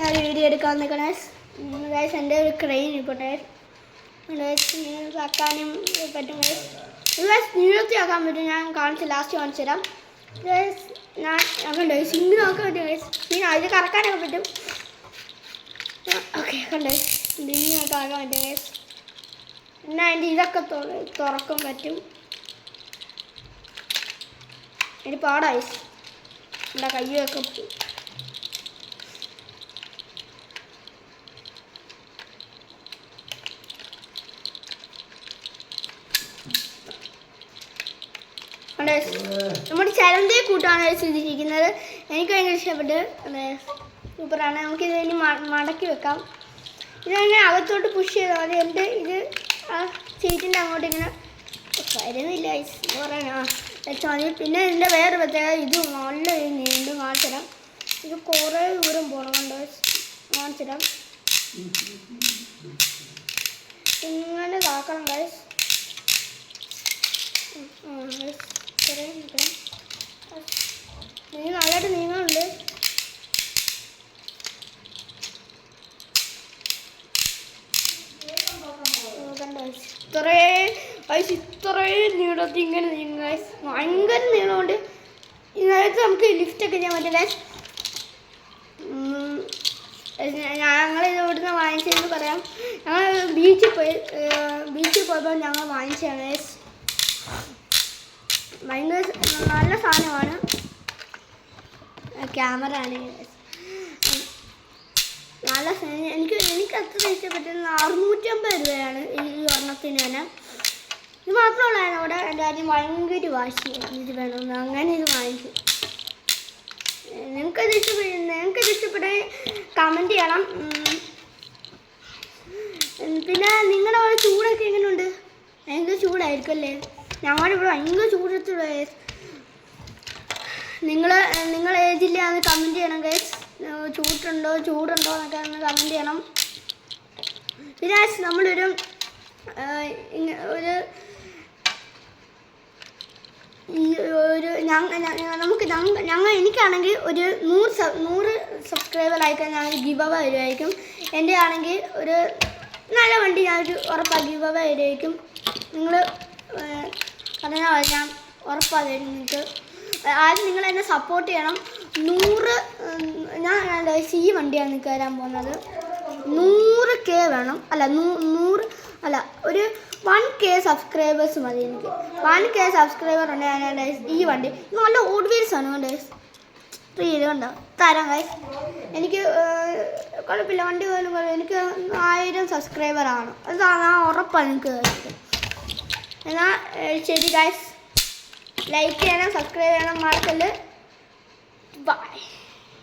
ഞാൻ വീഡിയോ എടുക്കാൻ നിൽക്കണേ ഗൈസ്. എൻ്റെ ഒരു ക്രെയിൻ ഇപ്പോട്ടെ ആക്കാനും പറ്റും ഗൈസ്. നീളത്തി ആക്കാൻ പറ്റും. ഞാൻ ലാസ്റ്റ് കാണിച്ചു തരാം ഗൈസ്. ഞാൻ കണ്ടോ സിമ്മിന് നോക്കാൻ പറ്റും ഗൈസ്. പിന്നെ അതിൽ കറക്കാനൊക്കെ പറ്റും. ഓക്കെ കണ്ടോ സിമ്മിനൊക്കെ ആക്കാൻ പറ്റും ഗൈസ്. പിന്നെ അതിൻ്റെ ഇതൊക്കെ തുറക്കാൻ പറ്റും. എനിക്ക് പാടായി എൻ്റെ കയ്യൊക്കെ നമ്മുടെ ചലന്തയെ കൂട്ടാണ് ചെയ്തിരിക്കുന്നത്. എനിക്ക് ഭയങ്കര ഇഷ്ടപ്പെട്ട് സൂപ്പറാണ്. നമുക്കിത് ഇനി മടക്കി വെക്കാം. ഇതങ്ങനെ അകത്തോട്ട് പുഷ് ചെയ്താൽ മതി. എൻ്റെ ഇത് സീറ്റിൻ്റെ അങ്ങോട്ട് ഇങ്ങനെ വരുന്നില്ല പറയാനാ വെച്ചാൽ മതി. പിന്നെ ഇതിൻ്റെ വേറെ പ്രത്യേകത ഇത് നല്ല നീണ്ടും കാണിച്ചു തരാം. ഇത് കുറേ ദൂരം പോകണം കാണിച്ചു തരാം. ഇങ്ങനെ ഇതാക്കണം ഗൈസ്. നല്ലതായിട്ട് നീങ്ങുന്നുണ്ട്. ഇത്രയും നീളത്തിൽ ഇങ്ങനെ നീങ്ങും ഗൈസ്. ഭയങ്കര നീളമുണ്ട്. ഇതിനകത്ത് നമുക്ക് ലിഫ്റ്റൊക്കെ ചെയ്യാൻ പറ്റും ഗൈസ്. ഞങ്ങളിത് ഇവിടുന്ന് വാങ്ങിച്ചതെന്ന് പറയാം. ഞങ്ങൾ ബീച്ചിൽ പോയപ്പോൾ ഞങ്ങൾ വാങ്ങിച്ചതാണ് ഗൈസ്. ഭയങ്കര നല്ല സാധനമാണ്. ക്യാമറ ആണ് നല്ല എനിക്ക് അത്ര ഇഷ്ടപ്പെട്ടത് 650 രൂപയാണ് ഈ ഒരെണ്ണത്തിന് തന്നെ. ഇത് മാത്രമുള്ളതാണ് അവിടെ. എൻ്റെ കാര്യം ഭയങ്കര വാശിയാണ് ഇത് വേണമെന്ന്. അങ്ങനെ ഇത് വാങ്ങിച്ചു. നിങ്ങൾക്കത് ഇഷ്ടപ്പെട്ട കമൻറ്റ് ചെയ്യണം. പിന്നെ നിങ്ങളുടെ അവിടെ ചൂടൊക്കെ എങ്ങനെയുണ്ട്? ഭയങ്കര ചൂടായിരിക്കും അല്ലേ? ഞങ്ങളുടെ ഇവിടെ ഭയങ്കര ചൂടെടുത്തുള്ള നിങ്ങൾ ഏജില്ലാന്ന് കമൻറ്റ് ചെയ്യണം ഗൈസ്. ചൂടുണ്ടോ എന്നൊക്കെ ഒന്ന് കമൻറ്റ് ചെയ്യണം. പിന്നെ നമ്മളൊരു എനിക്കാണെങ്കിൽ ഒരു 100 സബ്സ്ക്രൈബർ ആയിക്കാൻ ഞാൻ ഗിവ് അവേ വരുമായിരിക്കും. എൻ്റെ ആണെങ്കിൽ ഒരു നല്ല വണ്ടി ഞാനൊരു ഉറപ്പാണ് ഗിവ് അവേ വരുമായിരിക്കും. നിങ്ങൾ പറഞ്ഞാൽ ഞാൻ ഉറപ്പാണ് തരും നിങ്ങൾക്ക്. ആദ്യം നിങ്ങൾ എന്നെ സപ്പോർട്ട് ചെയ്യണം. 100 ഞാൻ ഈ വണ്ടിയാണ് നിങ്ങൾക്ക് തരാൻ പോകുന്നത്. 100K വേണം. അല്ല 100 അല്ല ഒരു 1K സബ്സ്ക്രൈബേഴ്സ് മതി എനിക്ക്. 1K സബ്സ്ക്രൈബർ ഉണ്ട് ഞാൻ ഈ വണ്ടി. നല്ല ഓഡ്വീൽസ് ആണ് ഗൈസ്. റീൽ കണ്ടോ തരാം ഗൈസ്. എനിക്ക് കുഴപ്പമില്ല വണ്ടി പോലും എനിക്ക് 1000 സബ്സ്ക്രൈബറാണ്. അത് ഞാൻ ഉറപ്പാണ് നിങ്ങൾക്ക് കഴിക്കും. എന്നാൽ ശരി ഗൈസ്. ലൈക്ക് ചെയ്യണം, സബ്സ്ക്രൈബ് ചെയ്യണം, മറക്കല്ല്. ബൈ.